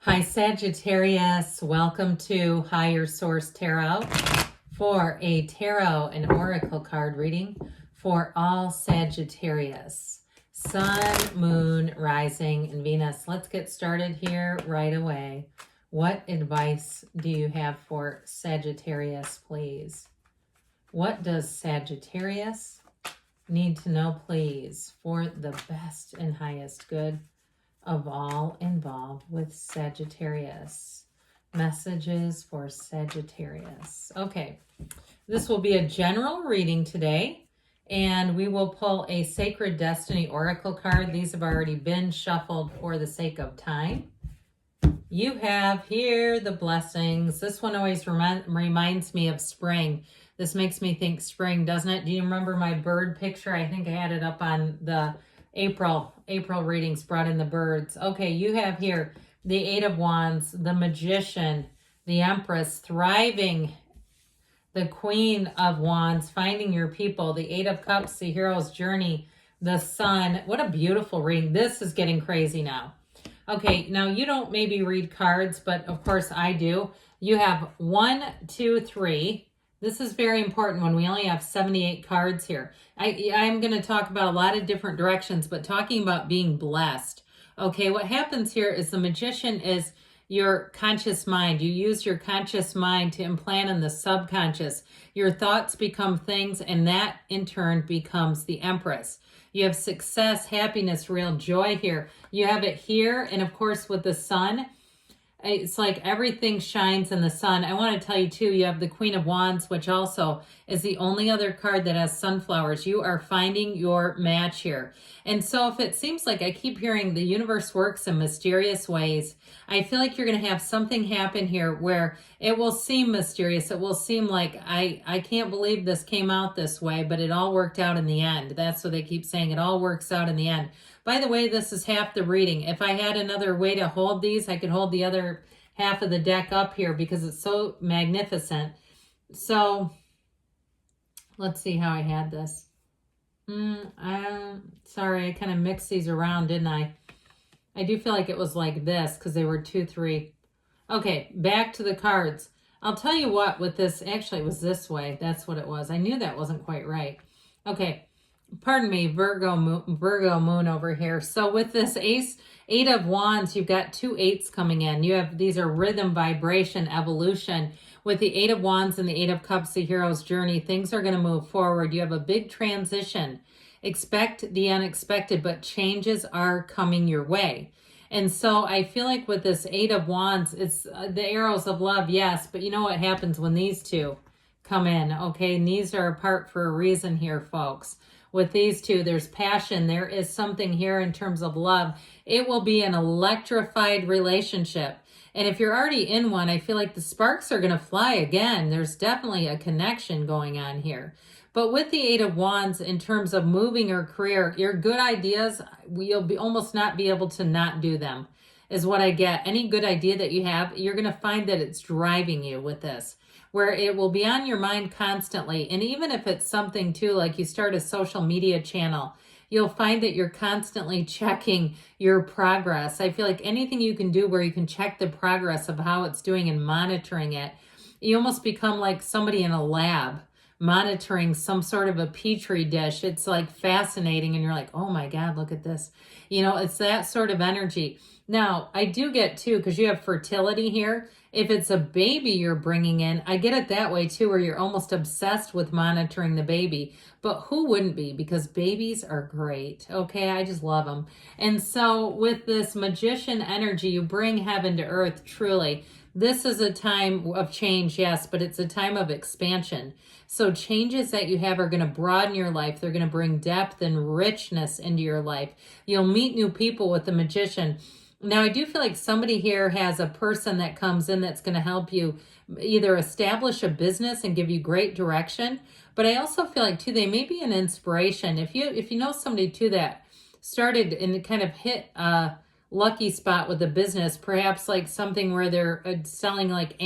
Hi, Sagittarius. Welcome to Higher Source Tarot for a tarot and oracle card reading for all Sagittarius. Sun, Moon, Rising, and Venus. Let's get started here right away. What advice do you have for Sagittarius, please? What does Sagittarius need to know, please, for the best and highest good of all involved with Sagittarius? Messages for Sagittarius. Okay, this will be a general reading today, and we will pull a Sacred Destiny Oracle card. These have already been shuffled for the sake of time. You have here the blessings. This one always reminds me of spring. This makes me think spring, doesn't it? Do you remember my bird picture? I think I had it up on the April readings, brought in the birds. Okay, you have here the Eight of Wands, the Magician, the Empress, thriving, the Queen of Wands, finding your people, the Eight of Cups, the Hero's Journey, the Sun. What a beautiful reading. This is getting crazy now. Okay, now you don't maybe read cards, but of course I do. You have 1, 2, 3. This is very important when we only have 78 cards here. I'm going to talk about a lot of different directions, but talking about being blessed. Okay, what happens here is the Magician is your conscious mind. You use your conscious mind to implant in the subconscious. Your thoughts become things, and that in turn becomes the Empress. You have success, happiness, real joy here. You have it here, and of course with the Sun, it's like everything shines in the sun. I want to tell you too, you have the Queen of Wands, which also is the only other card that has sunflowers. You are finding your match here. And so if it seems like I keep hearing the universe works in mysterious ways, I feel like you're going to have something happen here where it will seem mysterious. It will seem like I can't believe this came out this way, but it all worked out in the end. That's what they keep saying. It all works out in the end. By the way, this is half the reading. If I had another way to hold these, I could hold the other half of the deck up here because it's so magnificent. So let's see how I had this. Sorry, I kind of mixed these around, didn't I? I do feel like it was like this because they were 2, 3. Okay, back to the cards. I'll tell you what, with this, actually it was this way. That's what it was. I knew that wasn't quite right. Okay. Pardon me, Virgo moon over here. So with this Eight of Wands, you've got 2 8s coming in. These are rhythm, vibration, evolution. With the Eight of Wands and the Eight of Cups, the Hero's Journey, things are going to move forward. You have a big transition. Expect the unexpected, but changes are coming your way. And so I feel like with this Eight of Wands, it's the arrows of love, yes, but you know what happens when these two come in, okay? And these are apart for a reason here, folks. With these two, there's passion. There is something here in terms of love. It will be an electrified relationship. And if you're already in one, I feel like the sparks are going to fly again. There's definitely a connection going on here. But with the Eight of Wands, in terms of moving your career, your good ideas, you'll almost not be able to not do them, is what I get. Any good idea that you have, you're going to find that it's driving you with this, where it will be on your mind constantly. And even if it's something too, like you start a social media channel, you'll find that you're constantly checking your progress. I feel like anything you can do where you can check the progress of how it's doing and monitoring it, you almost become like somebody in a lab monitoring some sort of a petri dish. It's like fascinating, and you're like, oh my God, look at this. You know, it's that sort of energy. Now, I do get too, because you have fertility here. If it's a baby you're bringing in, I get it that way too, where you're almost obsessed with monitoring the baby. But who wouldn't be? Because babies are great. Okay, I just love them. And so with this Magician energy, you bring heaven to earth, truly. This is a time of change, yes, but it's a time of expansion. So changes that you have are going to broaden your life. They're going to bring depth and richness into your life. You'll meet new people with the Magician. Now, I do feel like somebody here has a person that comes in that's going to help you either establish a business and give you great direction. But I also feel like, too, they may be an inspiration. If you know somebody, too, that started and kind of hit a lucky spot with a business, perhaps like something where they're selling like,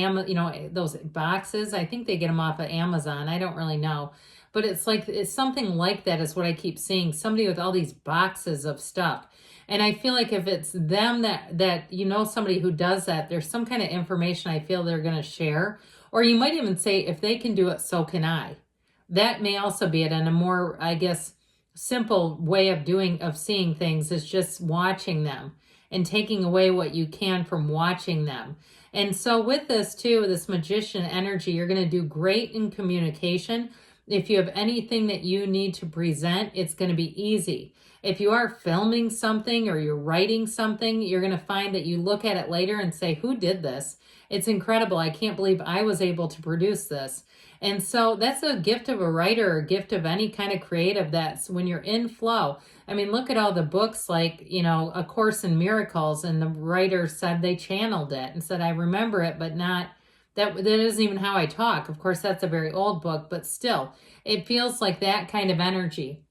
those boxes. I think they get them off of Amazon. I don't really know. but it's something like that is what I keep seeing. Somebody with all these boxes of stuff. And I feel like if it's them that you know, somebody who does that, there's some kind of information I feel they're going to share. Or you might even say, if they can do it, so can I. That may also be it. And a more, I guess, simple way of seeing things is just watching them and taking away what you can from watching them. And so with this too, this magician energy, you're going to do great in communication. If you have anything that you need to present, it's going to be easy. If you are filming something or you're writing something, you're going to find that you look at it later and say, who did this? It's incredible. I can't believe I was able to produce this. And so that's a gift of a writer or a gift of any kind of creative. That's when you're in flow. I mean, look at all the books like, you know, A Course in Miracles, and the writer said they channeled it and said, I remember it, but not, that isn't even how I talk. Of course, that's a very old book, but still, it feels like that kind of energy.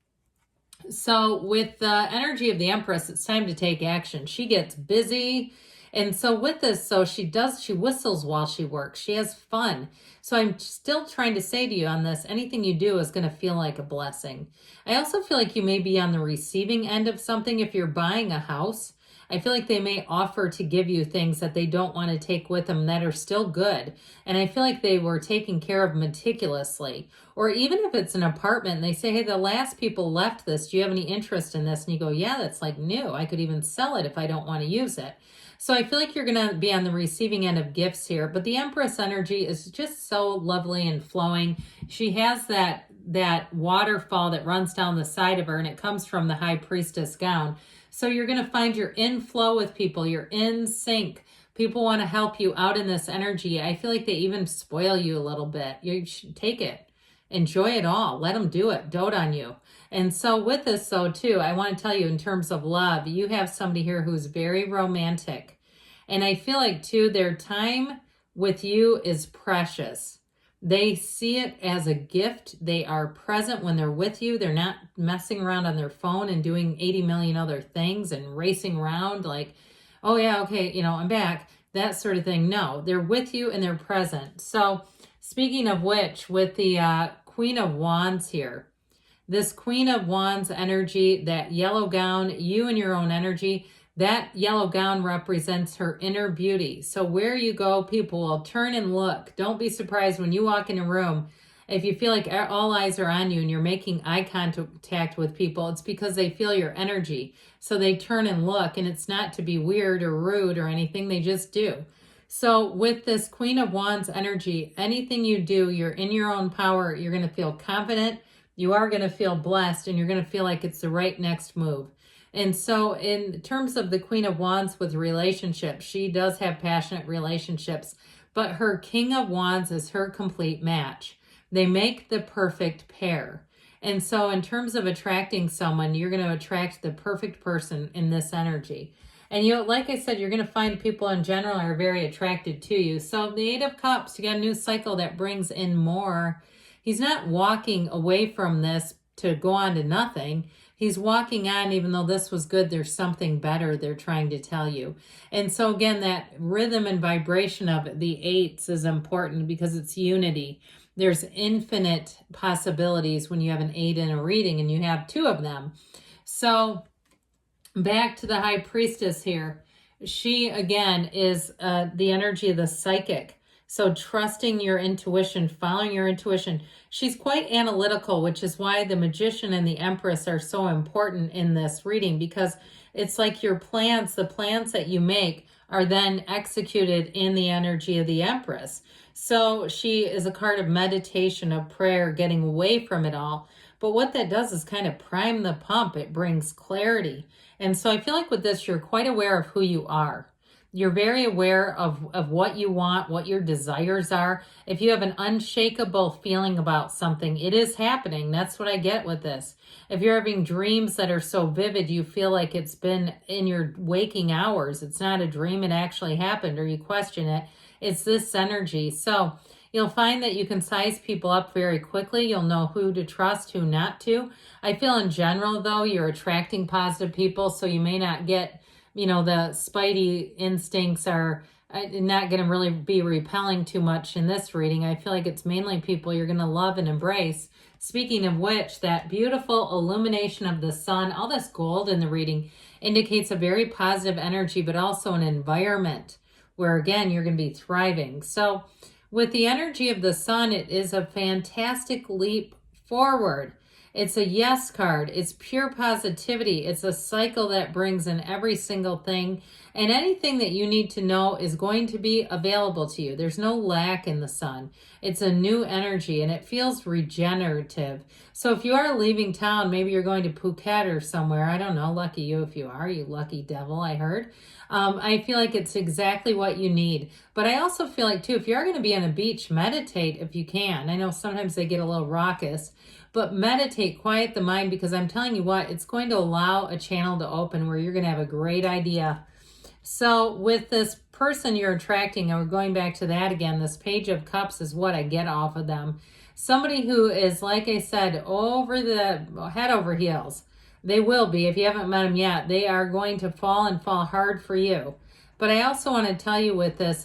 So with the energy of the Empress, it's time to take action. She gets busy. And so with this, she whistles while she works. She has fun. So I'm still trying to say to you on this, anything you do is going to feel like a blessing. I also feel like you may be on the receiving end of something. If you're buying a house, I feel like they may offer to give you things that they don't want to take with them that are still good. And I feel like they were taken care of meticulously. Or even if it's an apartment and they say, hey, the last people left this, do you have any interest in this? And you go, yeah, that's like new. I could even sell it if I don't want to use it. So I feel like you're going to be on the receiving end of gifts here. But the Empress energy is just so lovely and flowing. She has that waterfall that runs down the side of her, and it comes from the High Priestess gown. So you're going to find you're in flow with people. You're in sync. People want to help you out in this energy. I feel like they even spoil you a little bit. You should take it. Enjoy it all. Let them do it. Dote on you. And so with this, though, too, I want to tell you in terms of love, you have somebody here who's very romantic. And I feel like, too, their time with you is precious. They see it as a gift. They are present when they're with you. They're not messing around on their phone and doing 80 million other things and racing around like, oh, yeah, okay, you know, I'm back, that sort of thing. No, they're with you and they're present. So speaking of which, with the Queen of Wands here, this Queen of Wands energy, that yellow gown, you and your own energy, that yellow gown represents her inner beauty. So where you go, people will turn and look. Don't be surprised when you walk in a room. If you feel like all eyes are on you and you're making eye contact with people, it's because they feel your energy. So they turn and look, and it's not to be weird or rude or anything. They just do. So with this Queen of Wands energy, anything you do, you're in your own power. You're going to feel confident. You are going to feel blessed, and you're going to feel like it's the right next move. And so in terms of the Queen of Wands with relationships, she does have passionate relationships, but her King of Wands is her complete match. They make the perfect pair. And so in terms of attracting someone, you're going to attract the perfect person in this energy. And you know, like I said, you're going to find people in general are very attracted to you. So the Eight of Cups, you got a new cycle that brings in more. He's not walking away from this to go on to nothing. He's walking on, even though this was good, there's something better they're trying to tell you. And so again, that rhythm and vibration of the eights is important because it's unity. There's infinite possibilities when you have an 8 in a reading and you have 2 of them. So back to the High Priestess here. She, again, is the energy of the psychic. So trusting your intuition, following your intuition. She's quite analytical, which is why the Magician and the Empress are so important in this reading, because it's like your plans, the plans that you make are then executed in the energy of the Empress. So she is a card of meditation, of prayer, getting away from it all. But what that does is kind of prime the pump. It brings clarity. And so I feel like with this, you're quite aware of who you are. You're very aware of what you want, what your desires are. If you have an unshakable feeling about something, it is happening. That's what I get with this. If you're having dreams that are so vivid, you feel like it's been in your waking hours. It's not a dream, it actually happened, or you question it. It's this energy. So you'll find that you can size people up very quickly. You'll know who to trust, who not to. I feel in general, though, you're attracting positive people, so you may not get, you know, the spidey instincts are not going to really be repelling too much in this reading. I feel like it's mainly people you're going to love and embrace. Speaking of which, that beautiful illumination of the sun, all this gold in the reading, indicates a very positive energy, but also an environment where, again, you're going to be thriving. So with the energy of the sun, it is a fantastic leap forward. It's a yes card. It's pure positivity. It's a cycle that brings in every single thing. And anything that you need to know is going to be available to you. There's no lack in the sun. It's a new energy and it feels regenerative. So if you are leaving town, maybe you're going to Phuket or somewhere. I don't know. Lucky you if you are. You lucky devil, I heard. I feel like it's exactly what you need. But I also feel like, too, if you're going to be on a beach, meditate if you can. I know sometimes they get a little raucous. But meditate, quiet the mind, because I'm telling you what, it's going to allow a channel to open where you're going to have a great idea. So with this person you're attracting, and we're going back to that again, this Page of Cups is what I get off of them. Somebody who is, like I said, over the head over heels. They will be. If you haven't met them yet, they are going to fall and fall hard for you. But I also want to tell you with this,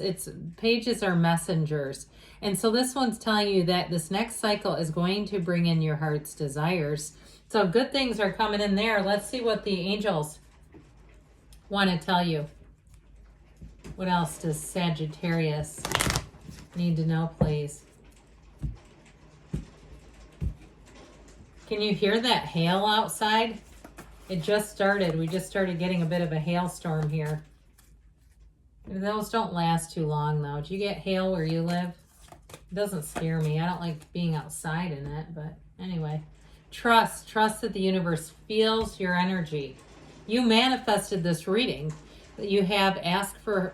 pages are messengers. And so this one's telling you that this next cycle is going to bring in your heart's desires. So good things are coming in there. Let's see what the angels want to tell you. What else does Sagittarius need to know, please? Can you hear that hail outside? It just started. We just started getting a bit of a hailstorm here. Those don't last too long, though. Do you get hail where you live? It doesn't scare me. I don't like being outside in it, but anyway. Trust that the universe feels your energy. You manifested this reading. You have ask for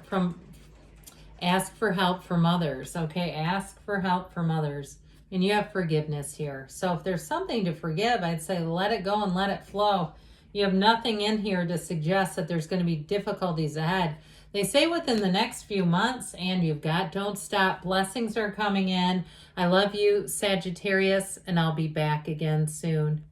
help from others, okay? Ask for help from others. And you have forgiveness here. So if there's something to forgive, I'd say let it go and let it flow. You have nothing in here to suggest that there's going to be difficulties ahead. They say within the next few months, and don't stop. Blessings are coming in. I love you, Sagittarius, and I'll be back again soon.